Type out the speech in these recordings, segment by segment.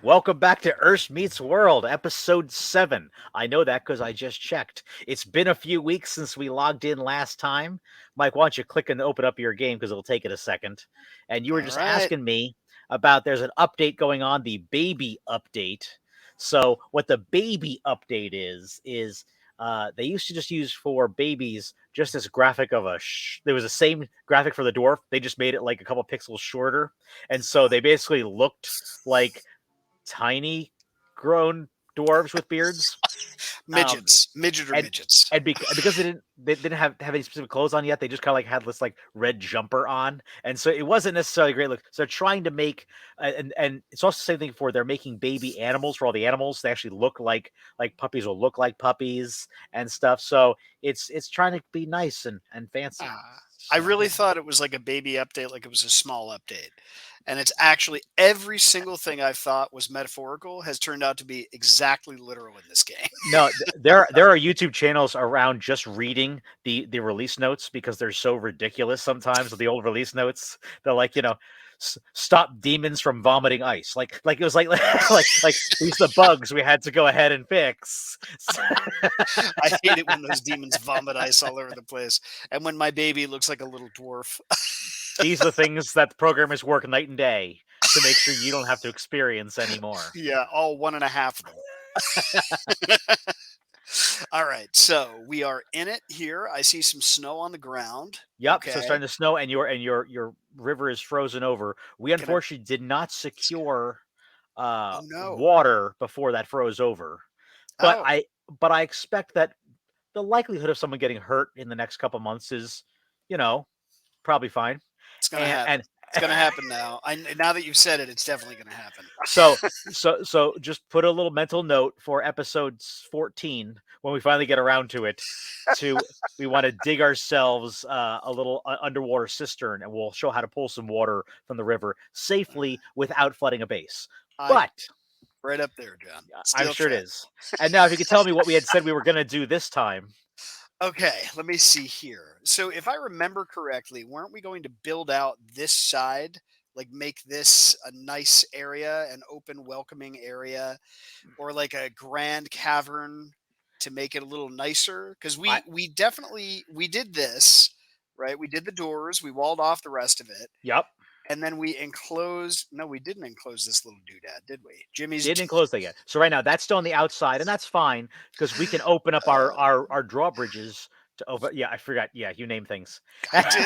Welcome back to Urst Meets World, episode 7. I know that because I just checked. It's been a few weeks since we logged in last time. Mike, why don't you click and open up your game because it'll take it a second. And you were All just right. asking me about there's an update going on, the baby update. So, what the baby update is they used to just use for babies just this graphic of there was the same graphic for the dwarf. They just made it like a couple pixels shorter. And so they basically looked like tiny grown dwarves with beards. Um, Midgets, midget or and midgets. because they didn't have any specific clothes on yet, they just kind of like had this like red jumper on, and so it wasn't necessarily a great look. So they're trying to make and it's also the same thing for they're making baby animals for all the animals. They actually look like puppies will look like puppies and stuff. So it's trying to be nice and fancy. I So really yeah. thought it was like a baby update, like it was a small update. And it's actually every single thing I thought was metaphorical has turned out to be exactly literal in this game. No, there are YouTube channels around just reading the release notes because they're so ridiculous sometimes with the old release notes. They're like, stop demons from vomiting ice. Like it was like like these the bugs we had to go ahead and fix. I hate it when those demons vomit ice all over the place. And when my baby looks like a little dwarf. These are the things that the programmers work night and day to make sure you don't have to experience anymore. Yeah, all one and a half of them. All right, so we are in it here. I see some snow on the ground. Yep, so it's Okay. starting to snow and your river is frozen over. We Can I unfortunately did not scan? secure Oh no. water before that froze over. But Oh, I expect that the likelihood of someone getting hurt in the next couple months is, you know, probably fine. it's gonna And happen. It's gonna happen now. Now that you've said it, it's definitely gonna happen. so so just put a little mental note for episode 14 when we finally get around to it. To We want to dig ourselves a little underwater cistern, and we'll show how to pull some water from the river safely without flooding a base. I But right up there, John. I'm Steel sure it trap. is. And now, if you could tell me what we had said we were going to do this time. Okay, let me see here. So if I remember correctly, weren't we going to build out this side? Like make this a nice area, an open, welcoming area, or like a grand cavern to make it a little nicer? Because I we definitely we did this, right? We did the doors, we walled off the rest of it. Yep, And then we enclosed no, we didn't enclose this little doodad, did we? Jimmy's didn't close that yet. So right now that's still on the outside, and that's fine because we can open up our drawbridges to over. Yeah, I forgot. Yeah, you name things. I did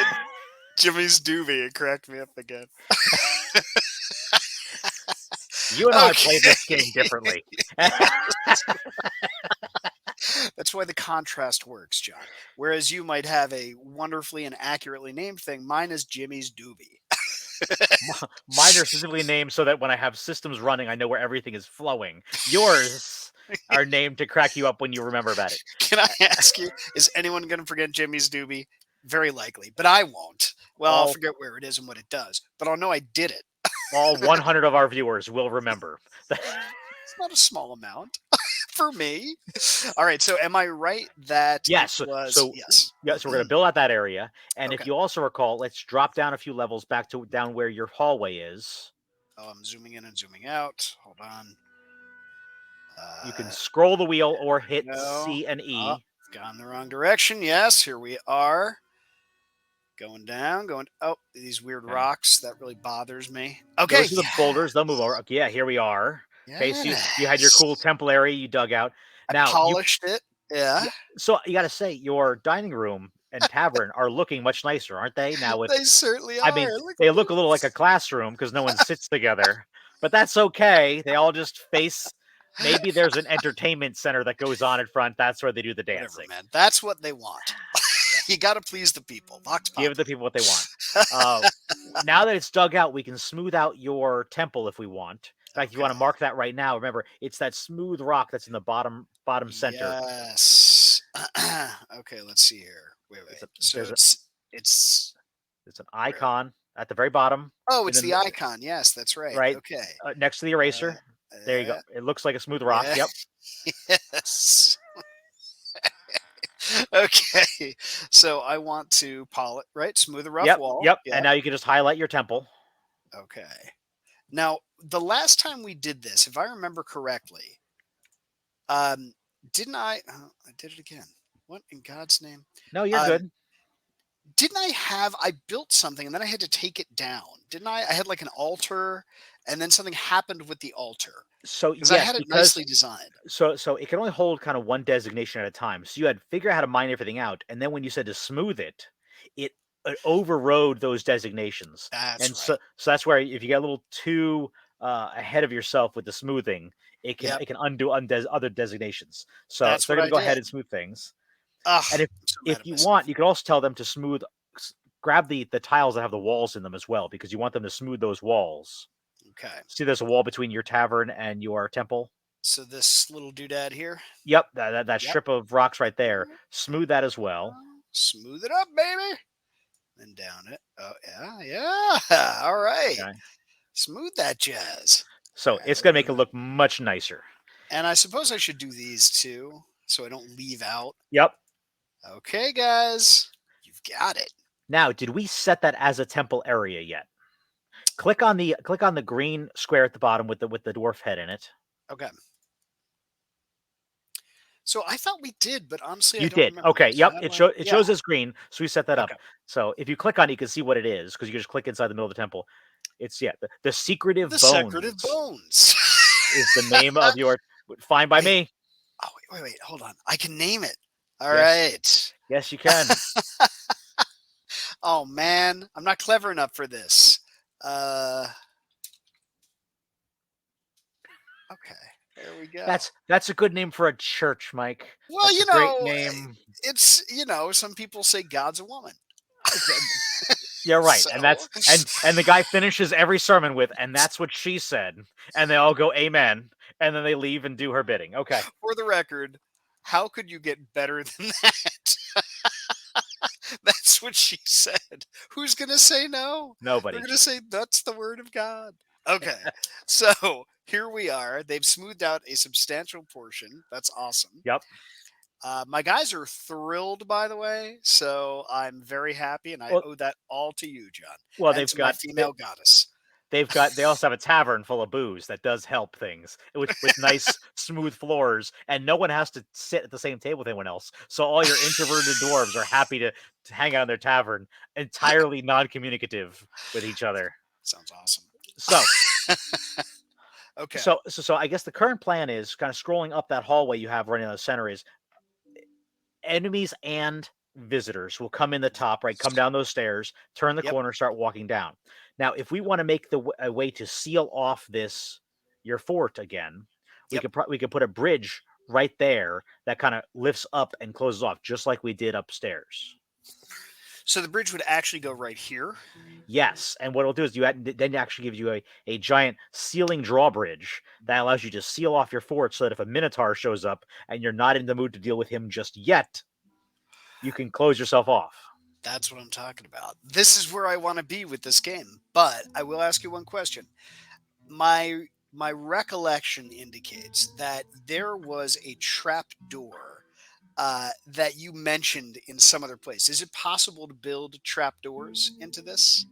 Jimmy's doobie. It cracked me up again. You and I play Okay. this game differently. That's why the contrast works, John. Whereas you might have a wonderfully and accurately named thing, mine is Jimmy's doobie. Mine are specifically named so that when I have systems running, I know where everything is flowing. Yours are named to crack you up when you remember about it. Can I ask you, is anyone going to forget Jimmy's doobie? Very likely, but I won't. Well, I'll All forget where it is and what it does, but I'll know I did it. all 100 of our viewers will remember. It's not a small amount for me. All right, so am I right that it Yes. was So yes. yeah, so we're gonna build out that area, and if Okay. you also recall, let's drop down a few levels back to down where your hallway is. Oh, I'm zooming in and zooming out. Hold on. You can Uh, scroll the wheel or there we hit go. C and Oh, E. gone the wrong direction. Yes, here we are. Going down, going. Oh, these weird Okay. rocks. That really bothers me. Okay. Those are the boulders. They'll move over. Okay, yeah, here we are. Okay, so you had your Yes. cool temple area you dug out. I Now polished it. Yeah. so you got to say your dining room and tavern are looking much nicer, aren't they? Now with They certainly I are. mean, Look they at look a little like a this. classroom because no one sits together, but that's okay. They all just face. Maybe there's an entertainment center that goes on in front. That's where they do the Whatever, dancing. man. That's what they want. Yeah, You got to please the people. Vox give the Populi. people what they want. Uh, now that it's dug out, we can smooth out your temple if we want. In fact, if you want to Okay. mark that right now, remember it's that smooth rock that's in the bottom center. Yes. Okay, let's see here. Wait, It's wait. a So there's a it's It's an where? icon at the very bottom, Oh, and it's then the icon. Yes, that's right. right Okay. next to the eraser. There you go. Uh, It looks like a smooth rock. yeah. Yep. Yes. Okay. So I want to polish, right? Smooth a rough Yep. wall. Yep. And Yeah. now you can just highlight your temple. Okay. Now, the last time we did this, if I remember correctly, um, didn't I? I did it again. What in God's name? No, you're Um, good. didn't I have? I built something and then I had to take it down. Didn't I? I had like an altar, and then something happened with the altar So because I yes, had it because nicely designed. so it can only hold kind of one designation at a time. So you had to figure out how to mine everything out, and then when you said to smooth it, it, it overrode those designations, That's and right. so that's where if you get a little too ahead of yourself with the smoothing, Yep, it can undo other designations. So that's they're what going to I go did. ahead and smooth things. Ugh, And I'm so mad if at you myself. want, you can also tell them to grab the tiles that have the walls in them as well, because you want them to smooth those walls. Okay, See, there's a wall between your tavern and your temple. so this little doodad here. Yep, that Yep. strip of rocks right there. Smooth that as well. Smooth it up, baby. And down it. Oh yeah, yeah. All right. Okay, Smooth that jazz. All so right. it's gonna make it look much nicer. And I suppose I should do these too, so I don't leave out. Yep. Okay, guys, you've got it. Now, did we set that as a temple area yet? Click on the green square at the bottom with the dwarf head in it. Okay. So I thought we did, but honestly, I You don't did. remember Okay. this. Yep. How do I? It Yeah. shows as green, so we set that Okay. up. So if you click on it, you can see what it is because you can just click inside the middle of the temple. It's the secretive The secretive bones bones. is the name of your. Fine by Wait. me. Oh, wait. Hold on. I can name it. All Yes. right. Yes, you can. Oh man, I'm not clever enough for this. Uh, okay. There we go. That's a good name for a church, Mike. Well, That's a great name. it's some people say God's a woman. You're right, and So, the guy finishes every sermon with, "And that's what she said," and they all go, "Amen," and then they leave and do her bidding. Okay, for the record, how could you get better than that? That's what she said. Who's going to say no? They're nobody. going to say that's the word of God. Okay. So, here we are. They've smoothed out a substantial portion. That's awesome. Yep. My guys are thrilled, by the way. So, I'm very happy, and I Well, owe that all to you, John, well, and to my female goddess. they also have a tavern full of booze that does help things, which with nice smooth floors, and no one has to sit at the same table with anyone else. So all your introverted dwarves are happy to hang out in their tavern, entirely non-communicative with each other. Sounds awesome. So Okay. so I guess the current plan is kind of scrolling up that hallway you have running in the center is enemies and visitors will come in the top, right? Come down those stairs, turn the Yep. corner, start walking down. Now, if we want to make a way to seal off this your fort again, Yep. we could put a bridge right there that kind of lifts up and closes off, just like we did upstairs. So the bridge would actually go right here. Yes, and what it'll do is then it actually gives you a giant sealing drawbridge that allows you to seal off your fort, so that if a minotaur shows up and you're not in the mood to deal with him just yet, you can close yourself off. That's what I'm talking about. This is where I want to be with this game. But I will ask you one question. My recollection indicates that there was a trap door that you mentioned in some other place. Is it possible to build trap doors into this?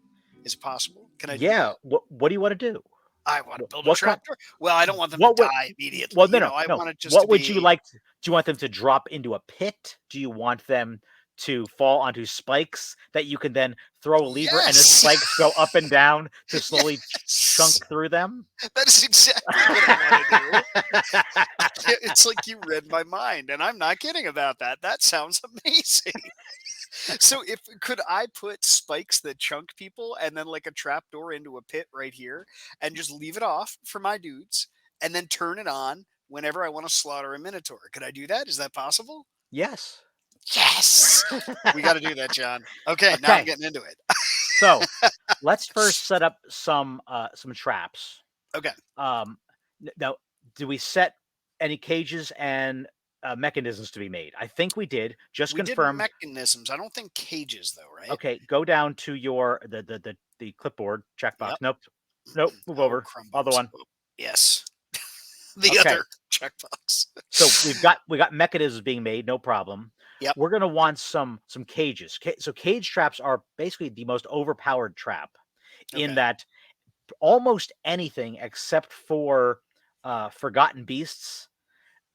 Is it possible? Can I do Yeah. that? What do you want to do? I want to build a What kind? trap door. Well, I don't want them to What would? die immediately. Well, no. I want it just to What would you be like? Do you want them to drop into a pit? Do you want them to fall onto spikes that you can then throw a lever and the yes, spikes go up and down to slowly yes. chunk through them? That is exactly what I want to do. It's like you read my mind, and I'm not kidding about that. That sounds amazing. So, if could I put spikes that chunk people, and then like a trap door into a pit right here, and just leave it off for my dudes, and then turn it on whenever I want to slaughter a minotaur? Could I do that? Is that possible? Yes. Yes, we got to do that, John. Okay, now I'm Okay. getting into it. So let's first set up some traps. Okay, Um, Now, do we set any cages and mechanisms to be made? I think we did. Just we did confirm. mechanisms. I don't think cages, though, right? Okay, go down to your the clipboard checkbox. Yep. Nope. Nope. Move Oh, over. Other crumbles. one. Oh, yes, the Okay. other checkbox. So we got mechanisms being made, no problem. Yep. We're gonna want some cages. So cage traps are basically the most overpowered trap in Okay. that almost anything except for forgotten beasts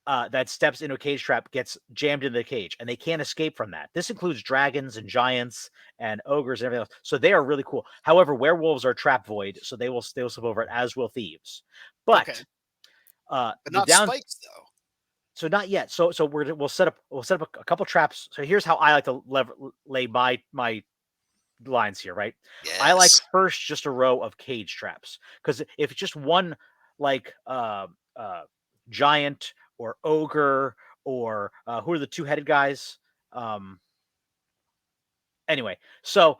that steps into a cage trap gets jammed into the cage, and they can't escape from that. This includes dragons and giants and ogres and everything else. So they are really cool. However, werewolves are trap void, so they will slip over it, as will thieves. Okay, But but the not down spikes though. so not yet. So we'll set up a couple traps. So here's how I like to lay my lines here, right? I like Yes. first just a row of cage traps, because if it's just one, like giant or ogre or who are the two-headed guys? Um, anyway, so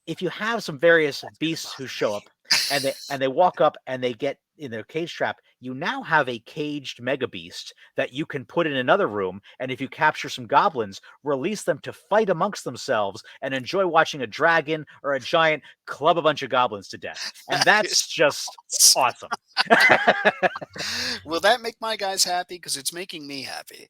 if you have some various That's gonna beasts who bother show me. up and they walk up and they get in their cage trap, you now have a caged mega beast that you can put in another room. And if you capture some goblins, release them to fight amongst themselves and enjoy watching a dragon or a giant club a bunch of goblins to death. And That is that's just awesome. awesome. Will that make my guys happy? Because it's making me happy.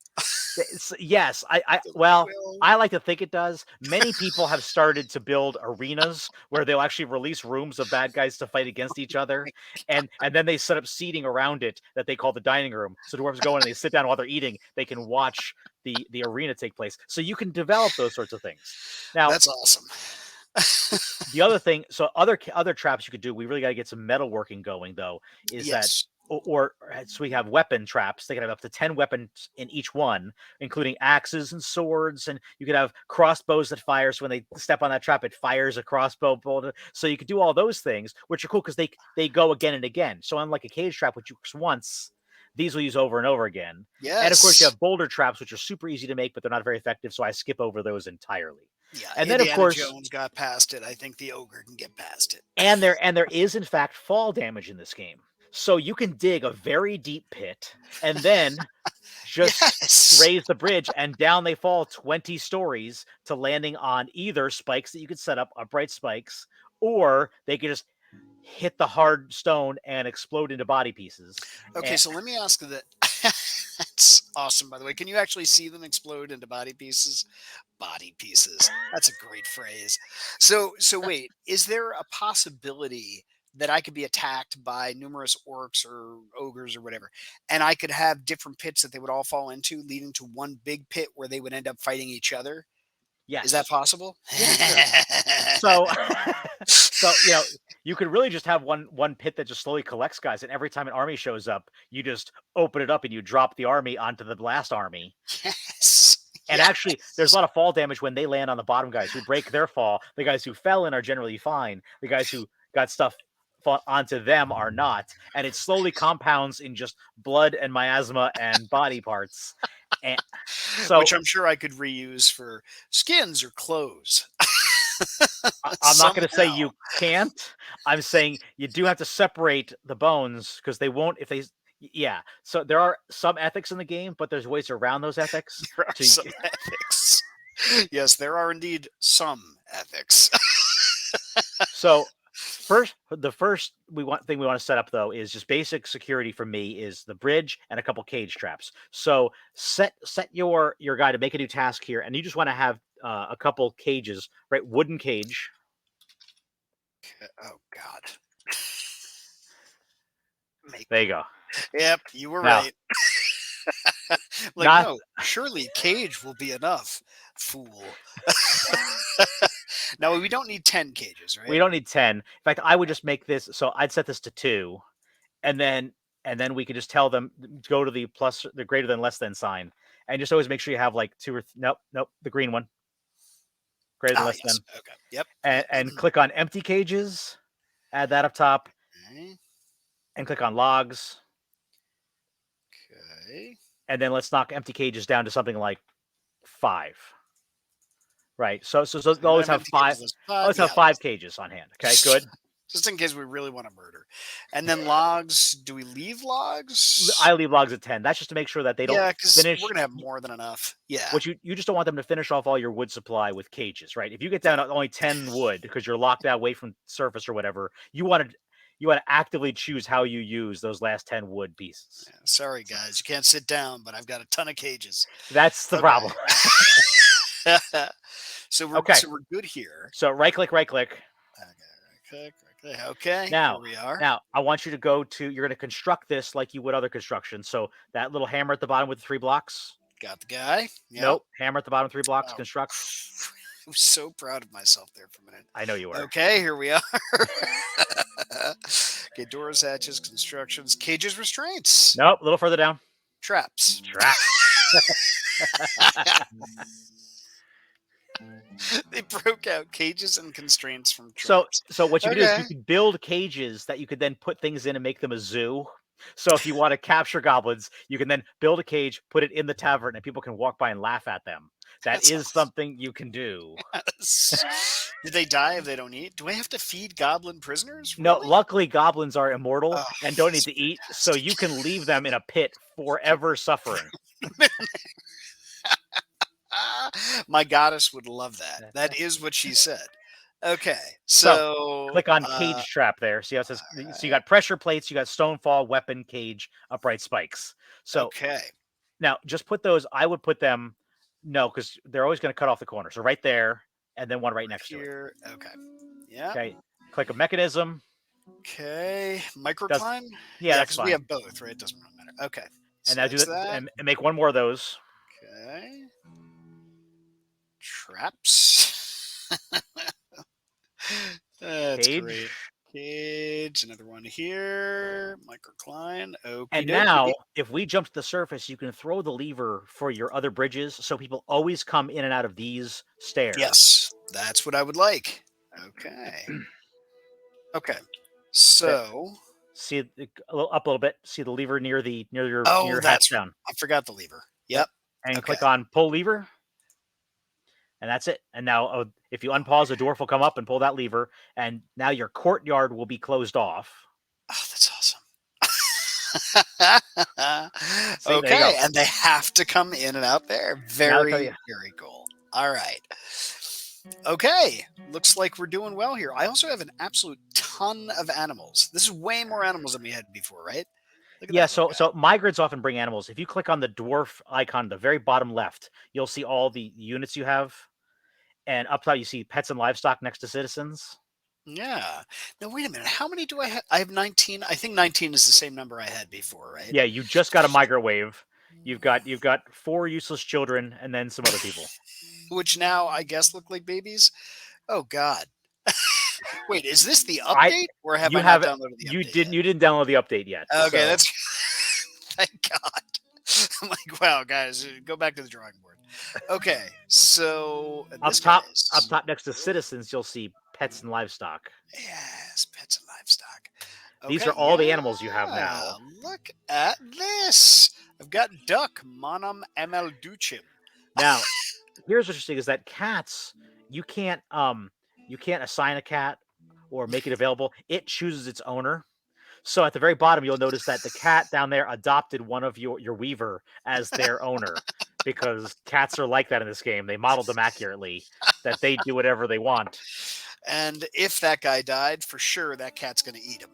Yes, So, well, well, I like to think it does. Many people have started to build arenas where they'll actually release rooms of bad guys to fight against each other, and then they set up seating around it that they call the dining room. So dwarves go in and they sit down while they're eating. They can watch the arena take place. So you can develop those sorts of things. Now, that's awesome. the other thing, so other traps you could do, we really got to get some metalworking going though, is that Yes. so we have weapon traps. They can have up to 10 weapons in each one, including axes and swords, and you could have crossbows that fire, so when they step on that trap it fires a crossbow bolt. So you could do all those things, which are cool because they go again and again. So unlike a cage trap which you use once, these will use over and over again. And of course you Yes. have boulder traps, which are super easy to make, but they're not very effective, so I skip over those entirely. Yeah. And then of Indiana course, Jones got past it. I think the ogre can get past it. and there is in fact fall damage in this game. So you can dig a very deep pit and then just Yes. raise the bridge, and down they fall 20 stories to landing on either spikes that you could set up, upright spikes, or they could just hit the hard stone and explode into body pieces. Okay, And so let me ask that. That's awesome, by the way. Can you actually see them explode into body pieces? Body pieces. That's a great phrase. So wait, is there a possibility that I could be attacked by numerous orcs or ogres or whatever, and I could have different pits that they would all fall into, leading to one big pit where they would end up fighting each other? Is that yes, possible? yeah, sure. So, so you could really just have one pit that just slowly collects guys, and every time an army shows up, you just open it up and you drop the army onto the last army. Yes. And actually, there's a Yes. lot of fall damage when they land on the bottom guys who break their fall. The guys who fell in are generally fine. The guys who got stuff fall onto them are not. And it slowly compounds in just blood and miasma and body parts. And Which so I'm sure I could reuse for skins or clothes. I'm not going to say Somehow. you can't. I'm saying you do have to separate the bones because they won't if they. Yeah. So there are some ethics in the game, but there's ways around those ethics There are to. some ethics. Yes, there are indeed some ethics. So the first thing we want to set up though is just basic security for me is the bridge and a couple cage traps. So set your guy to make a new task here, and you just want to have a couple cages, right? Wooden cage. Oh God. Make There you go. Yep, you were Now, right. Like, not no, surely cage will be enough, fool. Now we don't need 10 cages, we right? don't need 10. In fact, I would just make this so I'd set this to 2, and then we could just tell them go to the plus the greater than less than sign, and just always make sure you have like two or nope, the green one, greater than Ah, less yes. than, Okay. Yep. and, Yep. and click on empty cages, add that up top, Okay. and click on logs, Okay. and then let's knock empty cages down to something like 5. Right. So So they'll we want always to have have empty five. cages list 5. Always have Yeah. 5 cages on hand. Okay, good. Just in case we really want to murder. And then logs, do we leave logs? I leave logs at 10. That's just to make sure that they don't Yeah, because we're finish. gonna have more than enough. Yeah. What you just don't want them to finish off all your wood supply with cages, right? If you get down Yeah. to only 10 wood because you're locked out away from surface or whatever, you want to actively choose how you use those last 10 wood pieces. Yeah. Sorry So guys, you can't sit down, but I've got a ton of cages. that's the Okay. problem. so we're Okay. so we're good here. So right click. Okay, right click, Okay, here Now, we are. now I want you to go to. You're going to construct this like you would other construction. So that little hammer at the bottom with the 3 blocks. Got the guy. Yep. Nope, hammer at the bottom 3 blocks. Oh, Construct. I was so proud of myself there for a minute. I know you were. Okay, here we are. Okay, doors, hatches, constructions, cages, restraints, Nope, a little further down. traps. Traps. They broke out cages and constraints from So, traps. so what you could do is Okay. you could build cages that you could then put things in and make them a zoo. So if you want to capture goblins, you can then build a cage, put it in the tavern, and people can walk by and laugh at them. That That's is something you can do. awesome. Did they die if they don't eat? Do I have to feed goblin prisoners? No, Really? luckily goblins are immortal Oh, and don't need that's to eat, so you fantastic. can leave them in a pit forever suffering. My goddess would love that. That is what she said. Okay, So so click on cage trap there. See how it says so you alright, got pressure plates, you got stonefall, weapon, cage, upright spikes. So okay, now just put those, I would put them no, because they're always going to cut off the corner. So right there, and then one right right next to it. here. Okay, yeah. Okay. Click a mechanism. Okay, Does microclimb. yeah, Yeah, that's because we fine. have both, right? It doesn't really matter. Okay, And so now do that's that that. and make one more of those. Okay, traps. That's great. Cage. Cage, another one here. Microcline. Okie And now, dokie. if we jump to the surface, you can throw the lever for your other bridges so people always come in and out of these stairs. Yes, that's what I would like. Okay. Okay. That So, see a little up a little bit. See the lever near the near oh, your hatch that's down. I forgot the lever. Yep. Yep. And Okay. click on pull lever, and that's it. And now, if you unpause, the dwarf will come up and pull that lever, and now your courtyard will be closed off. Oh, that's awesome. See, there you Okay, go. and they have to come in and out there. Now, you. Very, very cool. All right. Okay, looks like we're doing well here. I also have an absolute ton of animals. This is way more animals than we had before, right? Look at Yeah, that little so guy. migrants often bring animals. If you click on the dwarf icon, the very bottom left, you'll see all the units you have, and up top you see pets and livestock next to citizens. Yeah. Now wait a minute. How many do I have? I have 19. I think 19 is the same number I had before, right? Yeah, you just got a migrant wave. You've got 4 useless children and then some other people. Which now I guess look like babies. Oh God. Wait, is this the I update or have you I not have downloaded the you update didn't yet? you didn't download the update yet. Okay, So that's thank God. I'm like, wow, guys, go back to the drawing board. Okay, so up this top up guy's top next to citizens, you'll see pets and livestock. yes, pets and livestock. These Okay, are all the animals you have yeah, now. look at this. I've got duck, monum emelduchim. Now, here's what's interesting is that cats you can't assign a cat or make it available. It chooses its owner. So at the very bottom, you'll notice that the cat down there adopted one of your weaver as their owner because cats are like that in this game. They modeled them accurately that they do whatever they want, And if that guy died, for sure that cat's gonna eat him.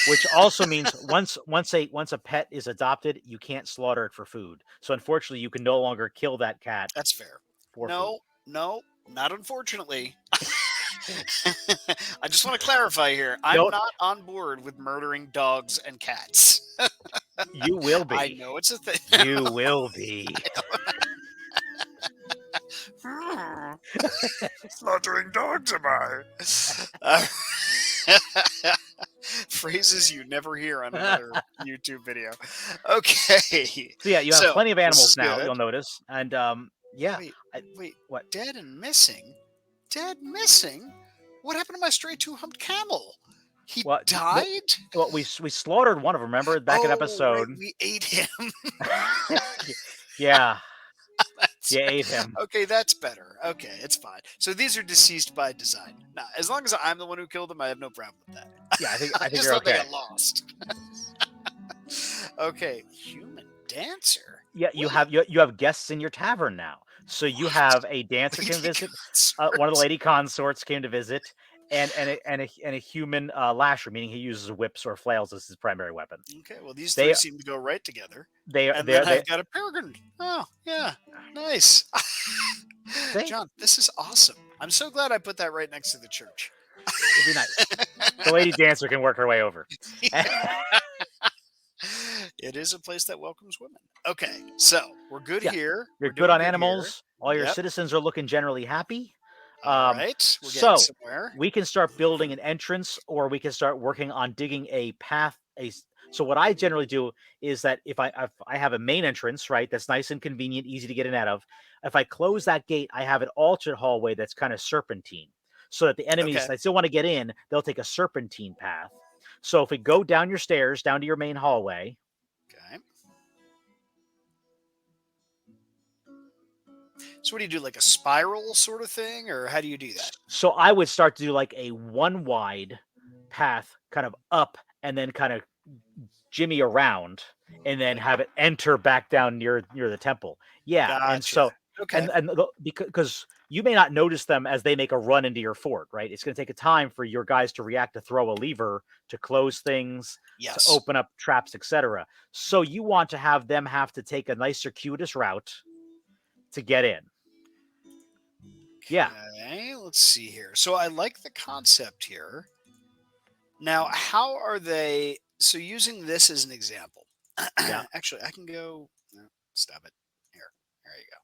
which also means once a pet is adopted, you can't slaughter it for food. So unfortunately, you can no longer kill that cat That's fair. for food. No, no, not unfortunately. I just want to clarify here. I'm Don't not on board with murdering dogs and cats. you will I be. know it's a thing. You will be. Slaughtering dogs am I? Uh, phrases you never hear on another YouTube video. Okay, So yeah, you have so plenty of this animals is now, you'll good. notice. And yeah, Wait, I, wait, what? dead and missing? Dead missing? What happened to my stray two-humped camel? He What? No, died? well, we slaughtered one of them. Remember back in Oh, right, episode? we ate him. Yeah, That's you right. ate him. Okay, that's better. Okay, it's fine. So these are deceased by design. Now, as long as I'm the one who killed them, I have no problem with that. Yeah, I I think just you're thought they okay. got lost. Okay, human dancer. Yeah, Wait, you have guests in your tavern now. So you what? have a dancer can Lady visit. One of the consorts. lady consorts came to visit, and a human lasher, meaning he uses whips or flails as his primary weapon. Okay, well, these three They seem to go right together. they And then they I've got a peregrine. Oh, yeah, nice. see. John, this is awesome. I'm so glad I put that right next to the church. It'd be nice. The lady dancer can work her way over. It is a place that welcomes women. Okay, so we're good Yeah, here. you're We're good doing on good here. animals. All your Yep. citizens are looking generally happy. All Um, right, we're getting so somewhere. we can start building an entrance, or we can start working on digging a path. So what I generally do is that if I have a main entrance, right, that's nice and convenient, easy to get in and out of. If I close that gate, I have an alternate hallway that's kind of serpentine, so that the enemies Okay. that still want to get in, they'll take a serpentine path. So if we go down your stairs, down to your main hallway, Okay. So what do you do, like a spiral sort of thing, or how do you do that? so I would start to do like a one wide path kind of up and then kind of jimmy around and then Like, have it enter back down near the temple. Yeah, and gotcha. so Okay. because you may not notice them as they make a run into your fort, right? It's going to take a time for your guys to react, to throw a lever, to close things, to Yes. open up traps, etc. So you want to have them have to take a nice circuitous route to get in. Yeah, Okay. Let's see here. So I like the concept here. Now, how are they? So using this as an example, yeah. actually, I can go. No, stop it. Here. There you go.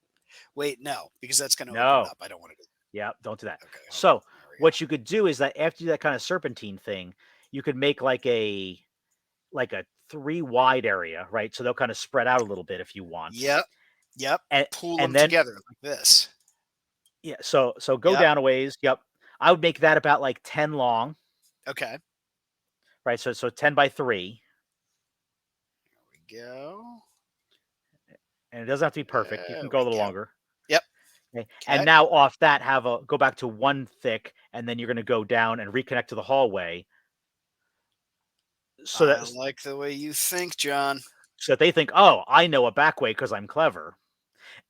Wait, no, because that's going to open it No. up. I don't want to do. Yeah, don't do that. Okay, hold on. So There we go. what you could do is that after you do that kind of serpentine thing, you could make like a three wide area, right? So they'll kind of spread out a little bit if you want. Yep. Yep. And Pull and them then together like this. yeah, so go Yep. down a ways. Yep. I would make that about like 10 long, Okay. right? So 10 by 3. There we go. And it doesn't have to be perfect. You can There go a we little go. longer. Yep. Okay. And Okay. now off that have a go back to one thick, and then you're gonna go down and reconnect to the hallway so I that like the way you think, John. so that they think, oh, I know a back way because I'm clever.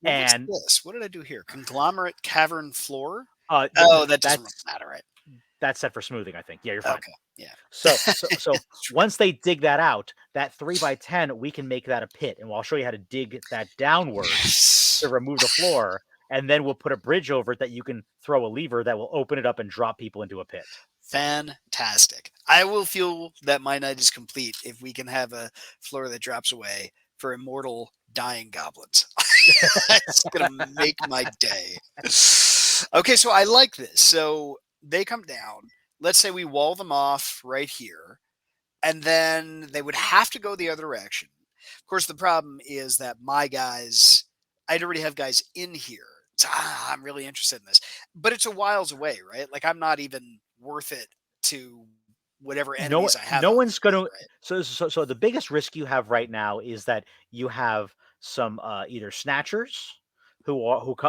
Well, what's And this? What did I do here? Conglomerate cavern floor? th- Oh, th- that doesn't really that's matter, right? that's set for smoothing, I think. Yeah, you're fine. Okay. Yeah. So once they dig that out, that 3 by 10, we can make that a pit, and I'll show you how to dig that downwards to Yes. remove the floor, and then we'll put a bridge over it that you can throw a lever that will open it up and drop people into a pit. Fantastic. I will feel that my night is complete if we can have a floor that drops away for immortal dying goblins. It's gonna make my day. Okay, so I like this. So they come down. Let's say we wall them off right here, and then they would have to go the other direction. Of course, the problem is that my guys, I'd already have guys in here. So, I'm really interested in this, but it's a whiles away, right? Like I'm not even worth it to whatever No, enemies I have no out one's there going to. yet, right? So the biggest risk you have right now is that you have some either snatchers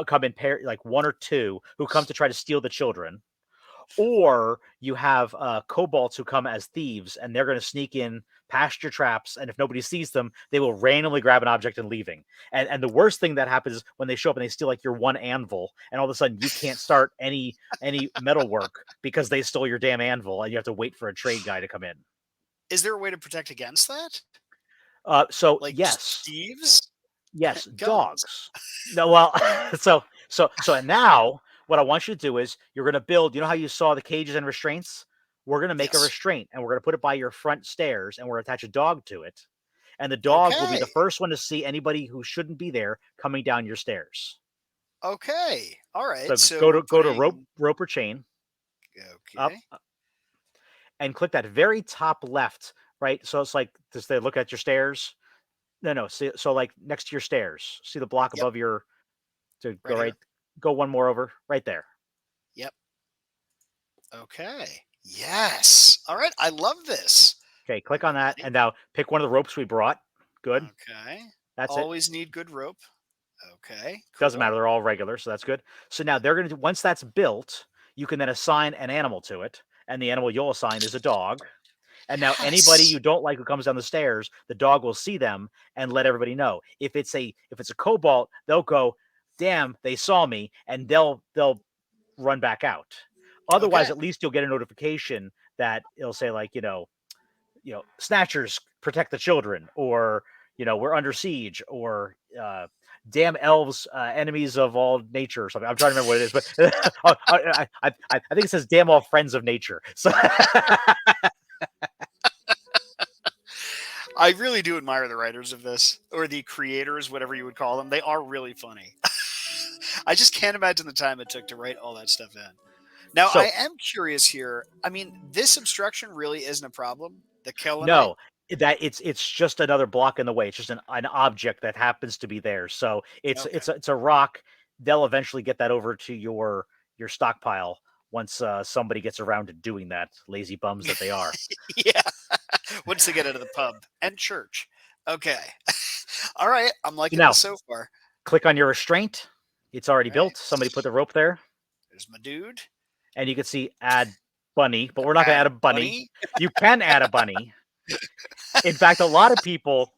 come in pair, like one or two, who come to try to steal the children, or you have kobolds who come as thieves and they're going to sneak in past your traps, and if nobody sees them they will randomly grab an object and leaving. And the worst thing that happens is when they show up and they steal like your one anvil, and all of a sudden you can't start any metal work because they stole your damn anvil and you have to wait for a trade guy to come in. Is there a way to protect against that? So Like just yes, thieves, yes, guns. dogs. No, well, so now what I want you to do is you're going to build. You know how you saw the cages and restraints? We're going to make a Yes. restraint, and we're going to put it by your front stairs, and we're going to attach a dog to it, and the dog will be the Okay. first one to see anybody who shouldn't be there coming down your stairs. Okay. All right. So So we're go to putting. rope or chain up Okay. and click that very top left, right? So it's like does they look at your stairs? No. So like next to your stairs, see the block Yep. above your to go Right right, here. go one more over, right there. Yep. Okay. Yes. All right. I love this. Okay, click on that, Everybody. and now pick one of the ropes we brought. Good. Okay. That's it. Always need good rope. Okay. Doesn't matter. Cool. They're all regular, so that's good. So now they're going to, once that's built, you can then assign an animal to it, and the animal you'll assign is a dog. And now anybody Yes. you don't like who comes down the stairs, the dog will see them and let everybody know. If it's a cobalt, they'll go, "Damn, they saw me," and they'll run back out. Otherwise, Okay. at least you'll get a notification that it'll say like, snatchers protect the children, or we're under siege, or damn elves, enemies of all nature or something. I'm trying to remember what it is, but I think it says damn all friends of nature. So I really do admire the writers of this, or the creators, whatever you would call them. They are really funny. I just can't imagine the time it took to write all that stuff in. Now, I so am curious here. I mean, this obstruction really isn't a problem. The Kellenite. no, that it's just another block in the way. It's just an object that happens to be there. So Okay. it's a rock. They'll eventually get that over to your stockpile once somebody gets around to doing that. Lazy bums that they are. Yeah. Once they get out of the pub and church. Okay. All right. I'm So liking this now so far. click on your restraint. It's already All right. built. Somebody put the rope there, There's my dude. and you can see add bunny, but we're not going to Add add a bunny. bunny. You can add a bunny. In fact, a lot of people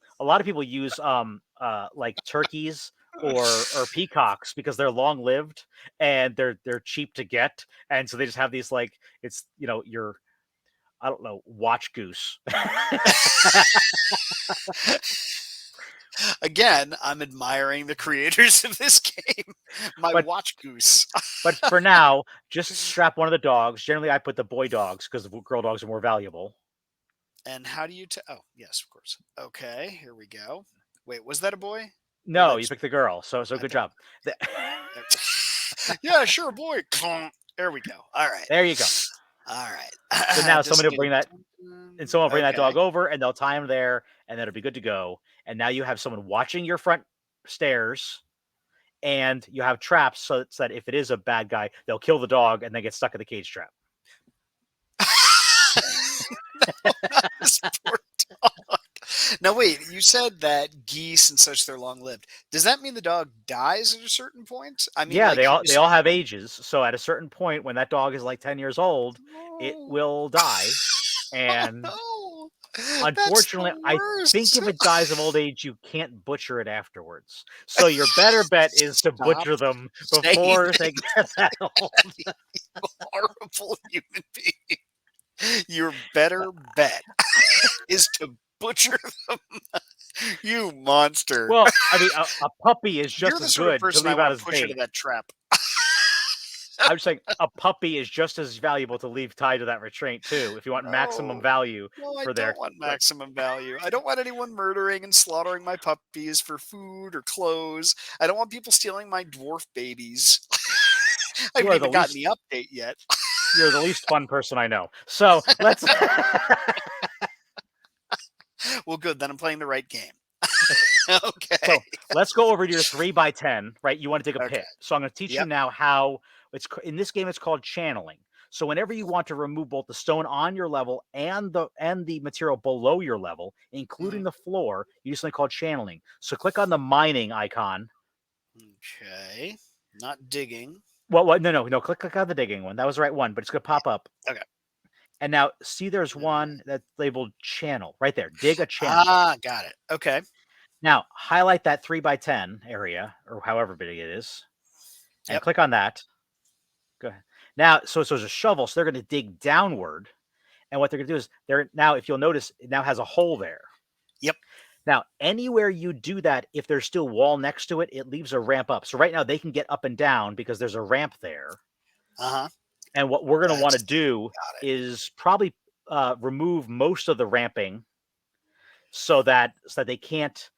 use like turkeys or peacocks because they're long lived and they're cheap to get, and so they just have these like it's your I don't know watch goose. Again, I'm admiring the creators of this game. My but watch goose. but for now, just strap one of the dogs. Generally, I put the boy dogs because the girl dogs are more valuable. And how do you oh, yes, of course. Okay, here we go. Wait, was that a boy? Or did No, I you just picked the girl, so I good picked job. The- Yeah, sure, boy. There we go. All right. there you go. All So right. now Just somebody will getting bring that and someone will bring that okay. dog over and they'll tie him there and that'll be good to go. And now you have someone watching your front stairs and you have traps so that if it is a bad guy, they'll kill the dog and then get stuck in the cage trap. No, not this poor dog. Now wait, you said that geese and such they're long lived. Does that mean the dog dies at a certain point? I mean, Yeah, like they he all they was. all have ages. So at a certain point when that dog is like 10 years old, it Oh, will die. oh And no, that's the unfortunately, I think worst. if it dies of old age, you can't butcher it afterwards. So your better bet is to Stop butcher them saying before they things get that that old. you horrible human being. Your better bet is to butcher them. You monster. Well, I mean, a puppy is You're just the as sort of good to person I leave out want as to push into bait. that trap. I was saying a puppy is just as valuable to leave tied to that restraint too, if you want maximum No. value No, I for don't their want like. maximum value. I don't want anyone murdering and slaughtering my puppies for food or clothes. I don't want people stealing my dwarf babies. I You haven't are the even gotten least the update yet. you're the least fun person I know. So let's Well, good. Then I'm playing the right game. Okay. so let's go over to your 3x10. Right, you want to dig a Okay. pit. So I'm going to teach you Yep. now how in this game. It's called channeling. So whenever you want to remove both the stone on your level and the material below your level, including Mhm. the floor, you do something called channeling. So click on the mining icon. Okay. Not digging. Well, no. Click on the digging one. That was the right one, but it's gonna pop up. Okay. And now see, there's one that's labeled channel right there. Dig a channel. Ah, got it. Okay. Now highlight that 3x10 area or however big it is, and Yep. click on that. Go ahead. Now, so it's a shovel, so they're going to dig downward, and what they're going to do is they're now, if you'll notice, it now has a hole there. Yep. Now, anywhere you do that, if there's still wall next to it, it leaves a ramp up. So right now they can get up and down because there's a ramp there. Uh-huh. And what we're going to want to That's do got it. is probably remove most of the ramping so that they can't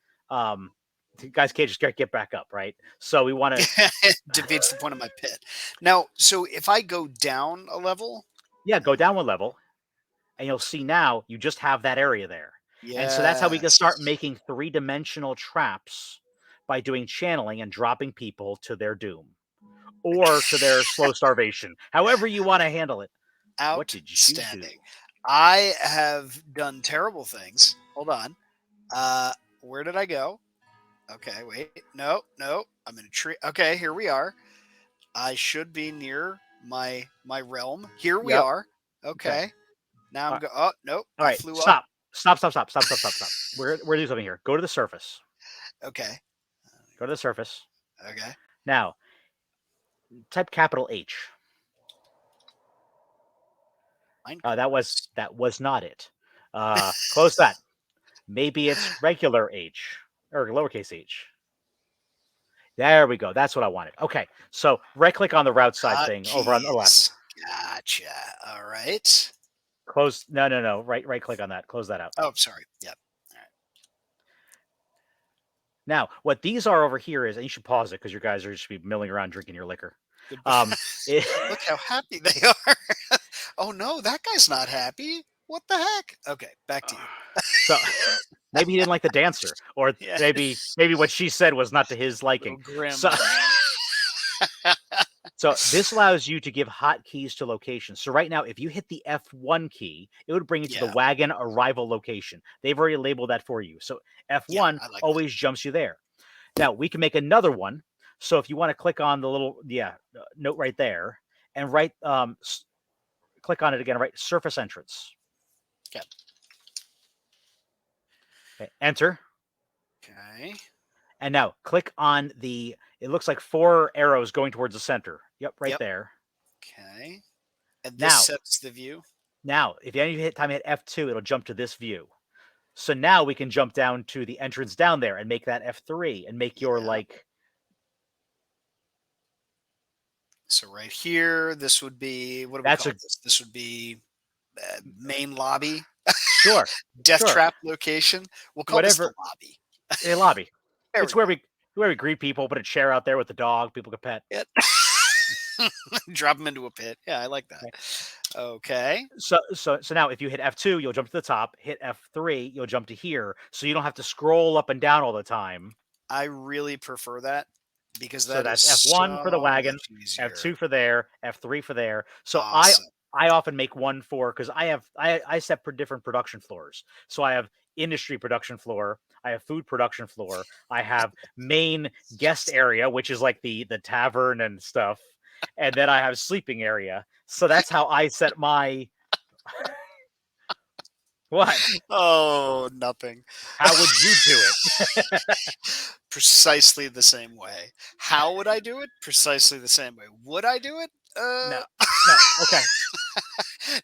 the guys can't just get back up, right? So we want to Defeats the point of my pit. Now, so if I go down a level, yeah, go down one level and you'll see now you just have that area there. And so that's how we can start yes. making three-dimensional traps by doing channeling and dropping people to their doom or to their slow starvation. However you want to handle it. What did you do? Outstanding. I have done terrible things. Hold on. Uh, where did I go? Okay, wait. No, no. I'm in a tree. Okay, here we are. I should be near my realm. Here we Yep. are. Okay. Okay. Now All I'm right. go. Oh nope. All I right. flew up. Stop. Stop. Stop. Stop. Stop. Stop. Stop. Stop. We're doing something here. Go to the surface. Okay. Go to the surface. Okay. Now, type capital H. Mine That was coordinates. that was not it. Close that. Maybe it's regular H or lowercase h. There we go. That's what I wanted. Okay. So right click on the route side thing over on the left. Hotkeys. Gotcha. All right. Close. No, no, no. Right click on that. Close that out. Oh, sorry. Yep. All right. Now, what these are over here is, and you should pause it because you guys are just be milling around drinking your liquor. Good. It, Look how happy they are. Oh no, that guy's not happy. What the heck? Okay, back to you. so maybe he didn't like the dancer, or Yeah, maybe what she said was not to his liking. little grim. So this allows you to give hotkeys to locations. So right now, if you hit the F1 key, it would bring you to the Yeah, wagon arrival location. They've already labeled that for you. So yeah, F1 I like that. always jumps you there. Now we can make another one. So if you want to click on the little note right there and click on it again, right? Surface entrance. Okay. Okay, enter. Okay. And now click on it looks like 4 arrows going towards the center. Yep, right Yep. there. Okay. And this Now, sets the view. Now, if you hit F2, it'll jump to this view. So now we can jump down to the entrance down there and make that F3 and make your Yeah. So right here, this would be, what do we call this? This would be main lobby. Sure. Death sure. trap location. We'll call this the lobby. A lobby. There It's we where we greet people, put a chair out there with the dog, people can pet. Yep. Drop them into a pit. Yeah, I like that. Okay. So now if you hit F2, you'll jump to the top. Hit F3, you'll jump to here. So you don't have to scroll up and down all the time. I really prefer that because So that that's is F1 for the so wagon, much easier. F2 for there, F3 for there. So Awesome. I often make one for because I set for different production floors. So I have industry production floor, I have food production floor, I have main guest area, which is like the tavern and stuff, and then I have sleeping area. So that's how I set my what? Oh, nothing. How would you do it? Precisely the same way. How would I do it? Precisely the same way. Would I do it? No. Okay.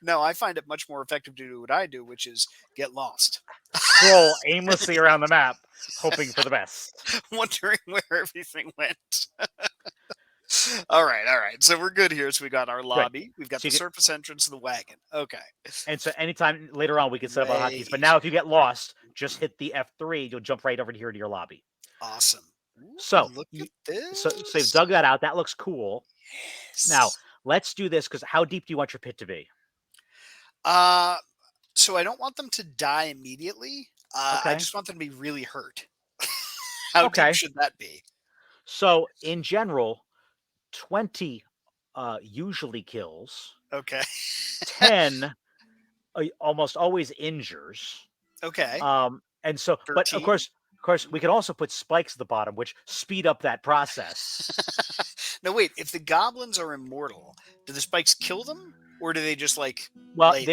No, I find it much more effective to do what I do, which is get lost. Scroll aimlessly around the map, hoping for the best. Wondering where everything went. All right. So we're good here. So we got our lobby. We've got the surface entrance of the wagon. Okay. And so anytime later on, we can set up our hotkeys. But now if you get lost, just hit the F3. You'll jump right over here to your lobby. Awesome. Ooh, so look at this. So you've dug that out. That looks cool. Yes. Now let's do this because how deep do you want your pit to be? So I don't want them to die immediately. Okay. I just want them to be really hurt. How deep should that be? So in general, 20 usually kills. Okay. 10 almost always injures. Okay. And so, 13? But of course, we can also put spikes at the bottom, which speed up that process. No, wait. If the goblins are immortal, do the spikes kill them, or do they just like lay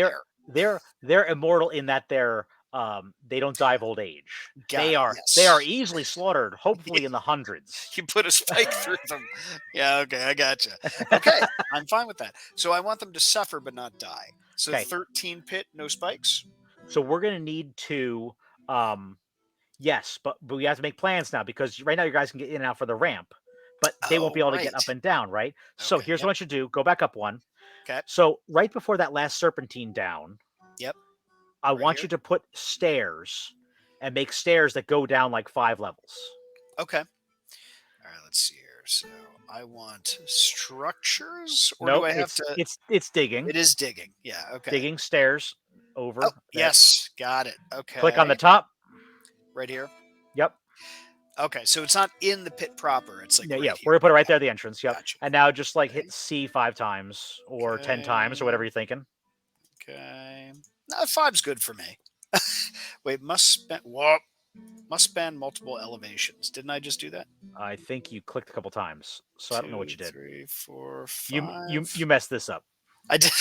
they're immortal in that they don't die of old age. They are easily slaughtered, hopefully in the hundreds. You put a spike through them. Yeah, okay, I gotcha. Okay, I'm fine with that. So I want them to suffer but not die. So 13 pit, no spikes. So we're gonna need to yes, but we have to make plans now because right now you guys can get in and out for the ramp, but they won't be able to get up and down, right? So here's what I want you to do. Go back up one. Okay. So right before that last serpentine down, yep. I want you to put stairs and make stairs that go down like 5 levels. Okay. All right, let's see here. So I want structures, or do I have to? It's digging. It is digging. Yeah. Okay. Digging stairs over. Oh, yes, got it. Okay. Click on the top. Right here. Yep. Okay, so it's not in the pit proper. It's like we're gonna put it right there at the entrance. Yep. Gotcha. And now just like hit C 5 times or 10 times or whatever you're thinking. Okay. No, 5's good for me. Wait, must span multiple elevations. Didn't I just do that? I think you clicked a couple times, so I don't know what you did. 3, 4, 5. You messed this up. I did.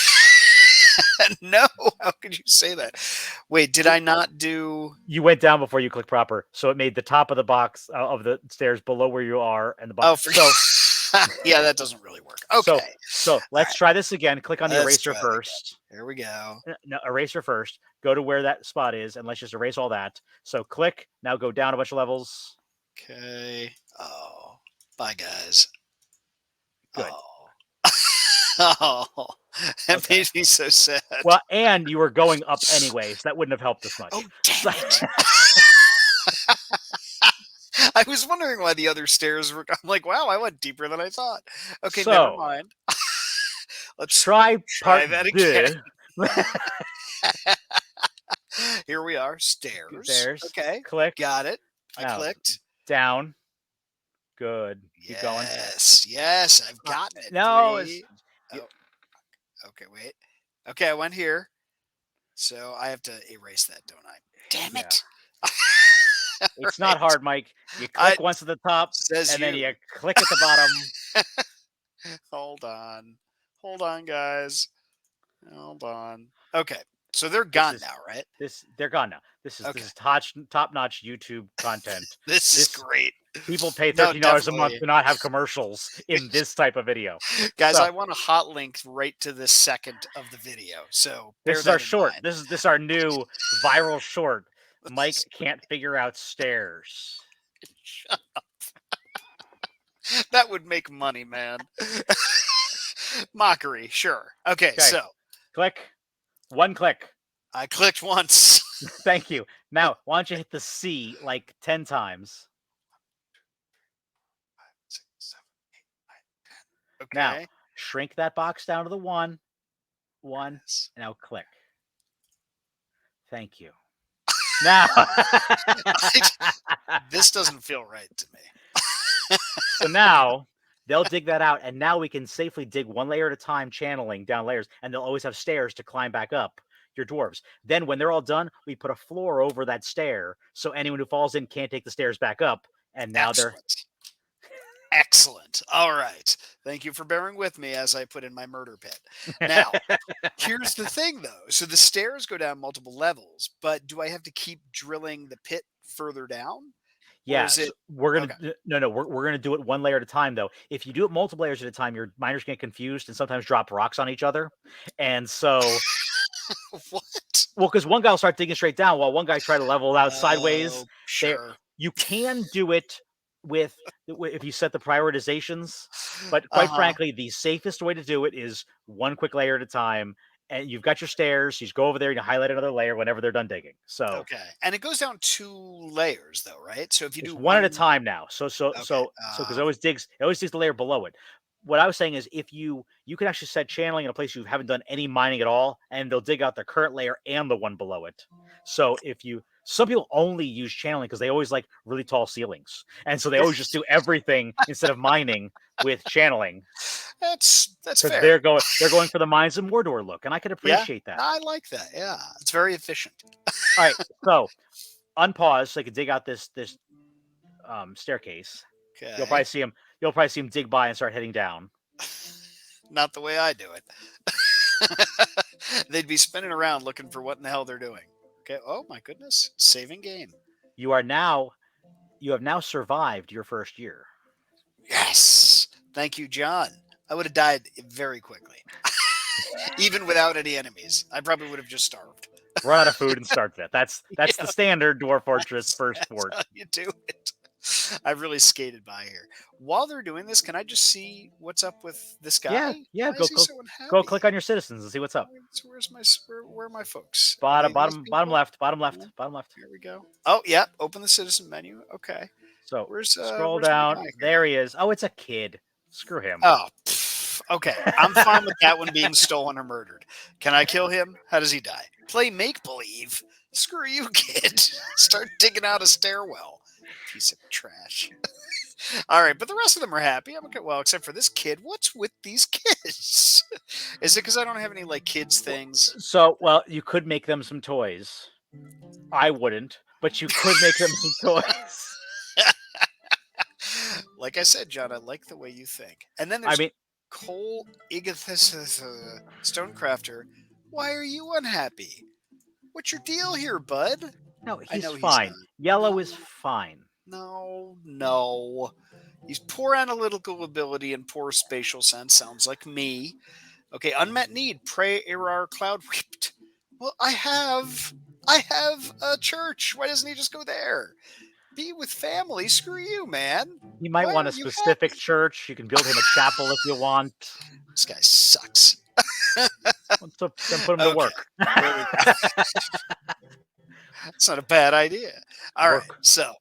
No, how could you say that? Wait, did I not do? You went down before you clicked proper, so it made the top of the box of the stairs below where you are, and the bottom. Yeah, that doesn't really work. Okay, so let's try this again. Click on the eraser first. Here we go. No, eraser first. Go to where that spot is, and let's just erase all that. So click. Now go down a bunch of levels. Okay. Oh, Bye, guys. Good. Oh. Oh, that Okay. made me so sad. Well, and you were going up anyway, so that wouldn't have helped us much. Oh, So, damn it. I was wondering why the other stairs were. I'm like, wow, I went deeper than I thought. Okay, never so mind. Let's try try part that again. B. Here we are. Stairs. There's Okay, click. got it. I Now clicked. down. Good. Keep going. Yes, yes, I've Uh, gotten it. no, it's 3. Oh, okay, wait. Okay, I went here. So I have to erase that, don't I? Damn yeah. it. All It's not right. hard, Mike. You I click once at the top, says and then you. you click at the bottom. Hold on. Hold on, guys. Hold on. Okay. So they're This gone is now, right? they're gone now. This is Okay. top notch YouTube content. This is This great. people pay No, $13 a month definitely. to not have commercials in this type of video. Guys, So I want a hot link right to this second of the video. So this bear is our that in short. mind. This is our new viral short. Mike can't figure out stairs. That would make money, man. Mockery, sure. Okay, Okay, so click. One click. I clicked once. Thank you. Now, why don't you hit the C like 10 times? 6, 7, 8, 9, 10. Now, Okay. shrink that box down to the one. Yes. And now click. Thank you. Now, This doesn't feel right to me. so now they'll dig that out, and now we can safely dig one layer at a time, channeling down layers, and they'll always have stairs to climb back up your dwarves. Then, when they're all done, we put a floor over that stair, so anyone who falls in can't take the stairs back up. And now they're Excellent. Excellent. All right. Thank you for bearing with me as I put in my murder pit. Now, here's the thing though. So the stairs go down multiple levels, but do I have to keep drilling the pit further down? Or is yes, it we're okay? gonna no, we're gonna do it one layer at a time though. If you do it multiple layers at a time, your miners get confused and sometimes drop rocks on each other, and so What? well, because one guy will start digging straight down while one guy try to level it out sideways. Oh, There, sure. you can do it with if you set the prioritizations, but quite Uh-huh. frankly, the safest way to do it is one quick layer at a time. And you've got your stairs. You just go over there and you highlight another layer whenever they're done digging. So Okay. And it goes down 2 layers though, right? So if you it's do one at a one. time now. Okay. Because it always digs the layer below it. What I was saying is if you can actually set channeling in a place you haven't done any mining at all, and they'll dig out the current layer and the one below it. So if you some people only use channeling because they always like really tall ceilings. And so they always just do everything instead of mining with channeling That's because fair. they're going for the Mines of Mordor look, and I can Yeah. appreciate that. No, I like that. Yeah. It's very efficient. All right, so unpause so I can dig out this staircase. You'll probably Okay. see him. You'll probably see him dig by and start heading down. Not the way I do it. They'd be spinning around looking for what in the hell they're doing. Okay. Oh my goodness. Saving game. You are now you have now survived your first year. Yes. Thank you, John. I would have died very quickly. Even without any enemies. I probably would have just starved. Run out of food and start that. That's the Yeah, standard Dwarf Fortress first that's port. how you do it. I've really skated by here. While they're doing this, can I just see what's up with this Yeah, guy? yeah. Why is he so Go unhappy? click on your citizens and see what's up. So where are my folks? Are they these Bottom people? left, Yeah, bottom left. here we go. Oh yeah, open the citizen menu. Okay. So scroll Where's my down. guy here? There he is. Oh, it's a kid. Screw him. Oh, okay. I'm fine with that one being stolen or murdered. Can I kill him? How does he die? Play make believe. Screw you, kid. Start digging out a stairwell. Piece of trash. All right, but the rest of them are happy. I'm okay. Well, except for this kid. What's with these kids? Is it because I don't have any like kids things? So, well, you could make them some toys. I wouldn't, but you could make them some toys. Like I said, John, I like the way you think. And then I there's mean, Cole Igathis, Stonecrafter. Why are you unhappy? What's your deal here, bud? no, I he's know he's not. fine. Yellow is No, fine. no. He's poor analytical ability and poor spatial sense. Sounds like me. Okay, unmet need. Pray Erar Cloud Whipped. Well, I have a church. Why doesn't he just go there? be with family. Screw you, man. He might Why want a aren't you happy? specific church. You can build him a chapel if you want. This guy sucks. So then put him to Okay, work. here we go. That's not a bad idea. All right, Work. so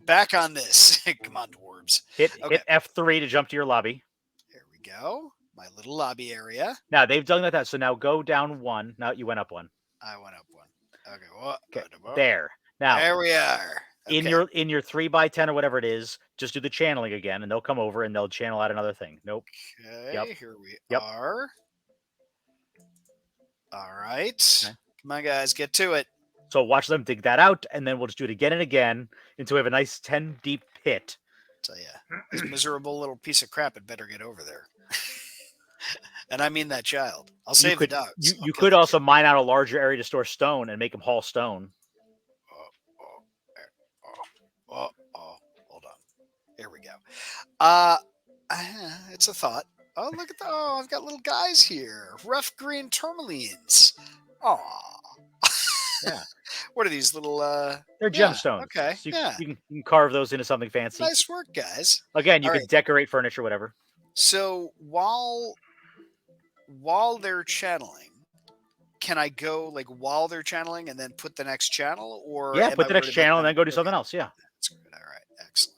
back on this. Come on, dwarves. Okay, Hit F3 to jump to your lobby. here we go. My little lobby area. Now they've done that. So now go down one. Now you went up one. I went up one. Okay, what? Okay. There. Now There we are. in Okay. your 3x10 or whatever it is, just do the channeling again, and they'll come over and they'll channel out another thing. Nope. Yep. Okay, here we Yep. are. All right. Okay. Come on, guys, get to it. So watch them dig that out, and then we'll just do it again and again until we have a nice 10 deep pit. Tell ya, this miserable little piece of crap had better get over there. And I mean that child. I'll save the dogs. You could also mine out a larger area to store stone and make them haul stone. Oh, hold on. Here we go. It's a thought. Oh, look at the. Oh, I've got little guys here. Rough green tourmalines. Aw. Yeah. What are these little? They're gemstones. Okay. So Yeah. you can carve those into something fancy. Nice work, guys. Again, you All can right. decorate furniture, whatever. So while they're channeling, can I go like while they're channeling and then put the next channel, or Yeah, am put I the next worried about channel and them- then go do okay, something else. Yeah. That's good. All right. Excellent.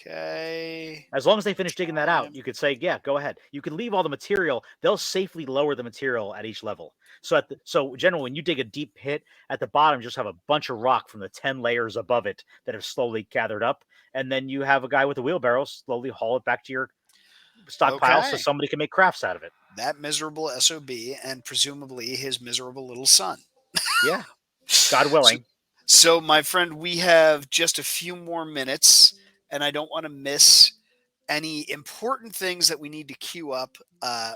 Okay. As long as they finish digging that out, Time. you could say, yeah, go ahead. You can leave all the material. They'll safely lower the material at each level. So generally, when you dig a deep pit, at the bottom, just have a bunch of rock from the 10 layers above it that have slowly gathered up. And then you have a guy with a wheelbarrow slowly haul it back to your stockpile so Okay. somebody can make crafts out of it. That miserable SOB and presumably his miserable little son. Yeah. God willing. So, my friend, we have just a few more minutes, and I don't want to miss any important things that we need to queue up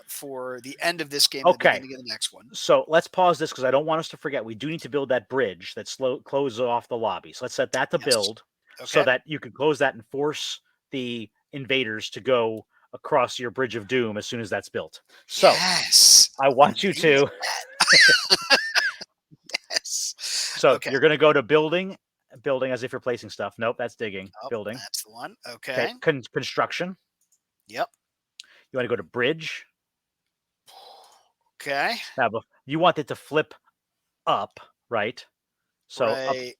for the end of this game and the Okay. beginning of the next one. So let's pause this because I don't want us to forget. We do need to build that bridge that closes off the lobby. So let's set that to Yes. build so that you can close that and force the invaders to go across your bridge of doom as soon as that's built. So Yes. I want you to. Yes. So Okay. you're going to go to building as if you're placing stuff. Nope, that's digging. Oh, Building. That's the one. Okay. Construction. Yep. You want to go to bridge. Okay. Now you want it to flip up, right? So Right.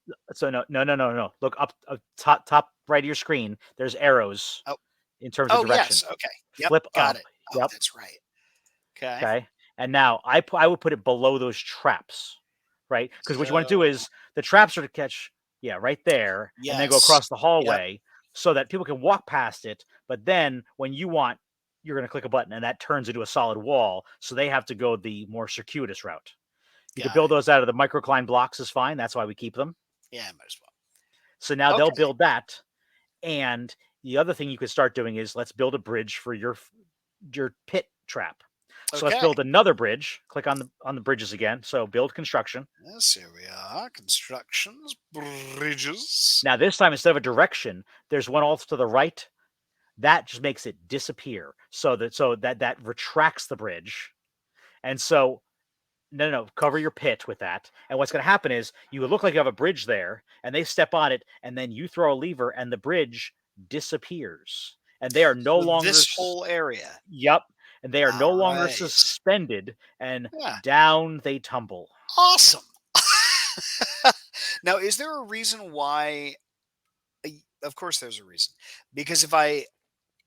no. Look up top right of your screen. There's arrows in terms of direction. Yes. Okay. Yep. Flip Got up. it. Oh, Yep. that's right. Okay. Okay. And now I would put it below those traps, right? Because what you want to do is the traps are to catch, right there, and then go Yes. across the hallway so that people can walk past it. But then when you want, you're going to click a button, and that turns into a solid wall. So they have to go the more circuitous route. You can build those out of the microcline blocks is fine. That's why we keep them. Yeah, might as well. So now they'll build that. And the other thing you could start doing is let's build a bridge for your pit trap. So let's build another bridge. Click on the bridges again. So build construction. Yes, here we are. Constructions, bridges. Now this time, instead of a direction, there's one off to the right. That just makes it disappear. So that retracts the bridge. And so no, cover your pit with that. And what's going to happen is you look like you have a bridge there, and they step on it, and then you throw a lever, and the bridge disappears. And they are no longer this whole area. Yep. And they are no longer suspended, and down they tumble. Awesome. Now, is there a reason why? Of course, there's a reason. Because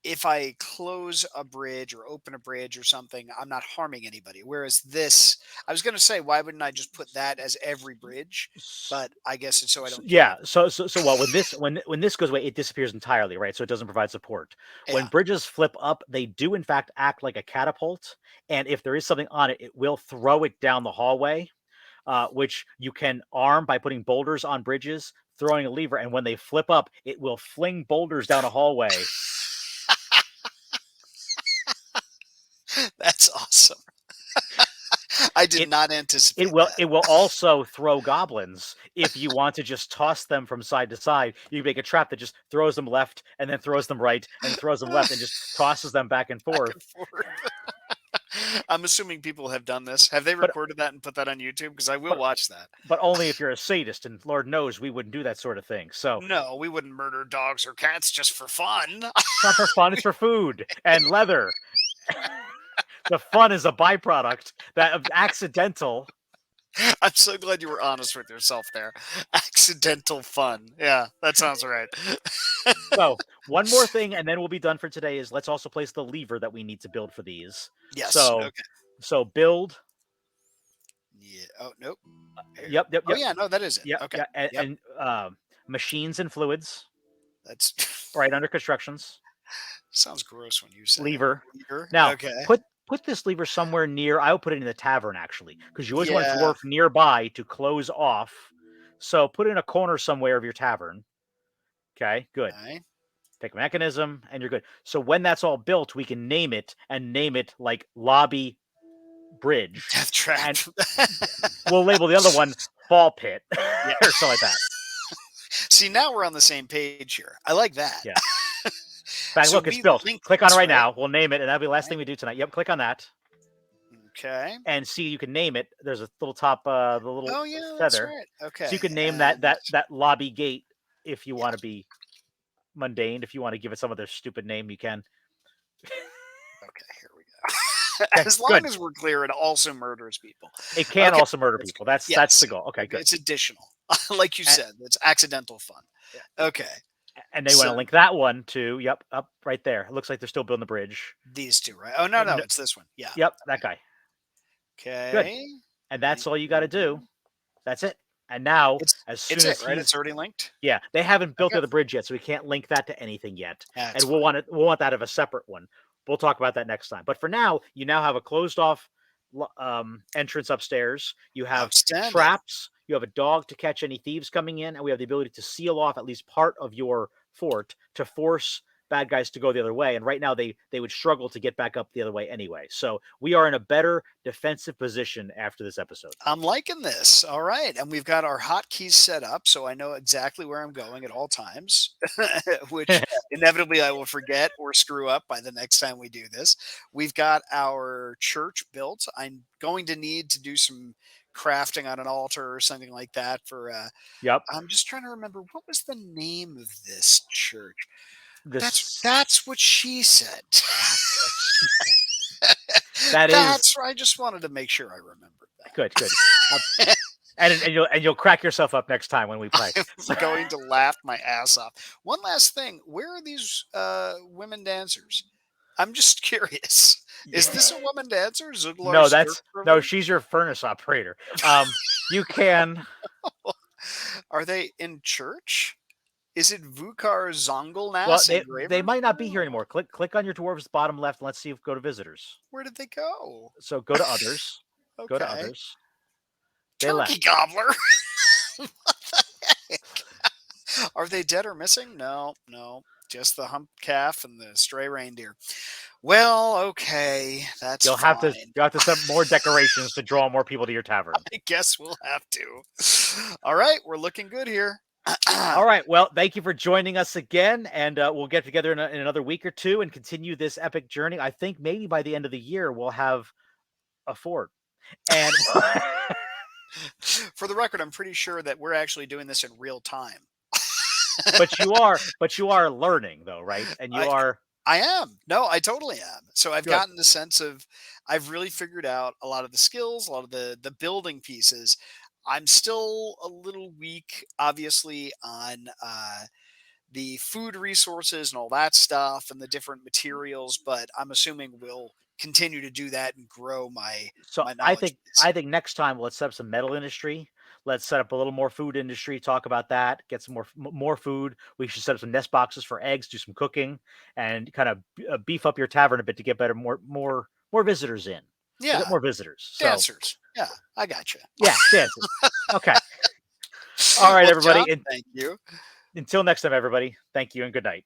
if I close a bridge or open a bridge or something, I'm not harming anybody. Whereas this, I was going to say, why wouldn't I just put that as every bridge? But I guess it's so I don't. Yeah. So well, when this goes away, it disappears entirely, right? So it doesn't provide support. When bridges flip up, they do in fact act like a catapult, and if there is something on it, it will throw it down the hallway, which you can arm by putting boulders on bridges, throwing a lever, and when they flip up, it will fling boulders down a hallway. That's awesome. I did not anticipate it will also throw goblins if you want to just toss them from side to side. You make a trap that just throws them left and then throws them right and throws them left and just tosses them back and forth. I'm assuming people have done this. Have they But recorded that and put that on YouTube? Because I will but watch that. but only if you're a sadist, and Lord knows we wouldn't do that sort of thing. So No, we wouldn't murder dogs or cats just for fun. it's not for fun; it's for food and leather. The fun is a byproduct that of accidental. I'm so glad you were honest with yourself there. Accidental fun. Yeah, that sounds right. So one more thing, and then we'll be done for today. Is let's also place the lever that we need to build for these. Yes. So Okay. build. Yeah. Oh, nope. Here. Yep, yep, Oh, yep, yeah. No, that is it. yep, Okay. yeah, and, Yep. machines and fluids That's right under constructions. sounds gross when you say it. Lever. Lever. Now Okay. put this lever somewhere near. I will put it in the tavern actually, because you always want a Yeah. dwarf nearby to close off. So put it in a corner somewhere of your tavern. Okay, good. Okay. Pick a mechanism, and you're good. So when that's all built, we can name it and name it like lobby bridge, Death trap. and we'll label the other one fall pit Yeah. or something like that. See, now we're on the same page here. I like that. Yeah. In fact, So look, it's we built. link Click on it this, right right? now. We'll name it, and that'll be the last Right. thing we do tonight. Yep, click on that Okay. and see. You can name it. There's a little top, the little Oh, yeah, that's feather, right. so you Okay. can name that And lobby gate if you want to yes. be mundane. If you want to give it some other stupid name, you can. Okay, here we go. Okay, As long good. as we're clear, it also murders people. It can Okay, also murder that's people. good. That's Yes, the goal. Okay, good. it's additional. Like you And, said, it's accidental fun. Okay, and they want so to link that one to yep, up right there. It looks like they're still building the bridge. these two, right? Oh, no, no, No, it's this one. Yeah. yep, that guy. Good. Okay. And Link that's all you got to do. lever. That's it. And now, as It's soon it, as right? he's It's already linked. yeah, they haven't built the Okay, other bridge yet, so we can't link that to anything yet. that's And fine. we'll want that of a separate one. We'll talk about that next time. But for now, you now have a closed off entrance upstairs. You have Outstanding. traps. You have a dog to catch any thieves coming in, and we have the ability to seal off at least part of your fort to force bad guys to go the other way. And right now, they would struggle to get back up the other way anyway. So we are in a better defensive position after this episode. I'm liking this. All right. And we've got our hotkeys set up so I know exactly where I'm going at all times, which inevitably I will forget or screw up by the next time we do this. We've got our church built. I'm going to need to do some crafting on an altar or something like that for Yep. I'm just trying to remember what was the name of this church. This That's what she said. that's what she said. That is That's I just wanted to make sure I remembered good, good. Uh, that. and you'll crack yourself up next time when we play. I'm going to laugh my ass off. One last thing, where are these women dancers? I'm just curious. Is this a woman dancer? No, Zuglar's that's no. Dirkprover? She's your furnace operator. You can. Are they in church? Is it Vukar Well, Zongelnas they engraver? might not be here anymore. Click on your dwarves bottom left and let's see if go to visitors. Where did they go? So go to others. Go to Okay. others. They Turkey left. gobbler. What the heck? Are they dead or missing? No, no. Just the hump calf and the stray reindeer. Well, okay, that's fine. You'll have to set more decorations to draw more people to your tavern. I guess we'll have to. All right, we're looking good here. All right. Well, thank you for joining us again, and we'll get together in another week or two and continue this epic journey. I think maybe by the end of the year we'll have a fort, and For the record, I'm pretty sure that we're actually doing this in real time. but you are learning though, right? And you I are I am. No, I totally am. So I've good. gotten the sense of I've really figured out a lot of the skills, a lot of the building pieces. I'm still a little weak, obviously, on the food resources and all that stuff and the different materials, but I'm assuming we'll continue to do that and grow So my knowledge base. I think next time let's set up some metal industry. Let's set up a little more food industry. Talk about that. Get some more food. We should set up some nest boxes for eggs. Do some cooking and kind of beef up your tavern a bit to get better more visitors in. We'll get Yeah, more visitors. So dancers. Yeah, I got you. yeah, dances. Okay. All right, Well, John, everybody. thank you. Until next time, everybody. Thank you and good night.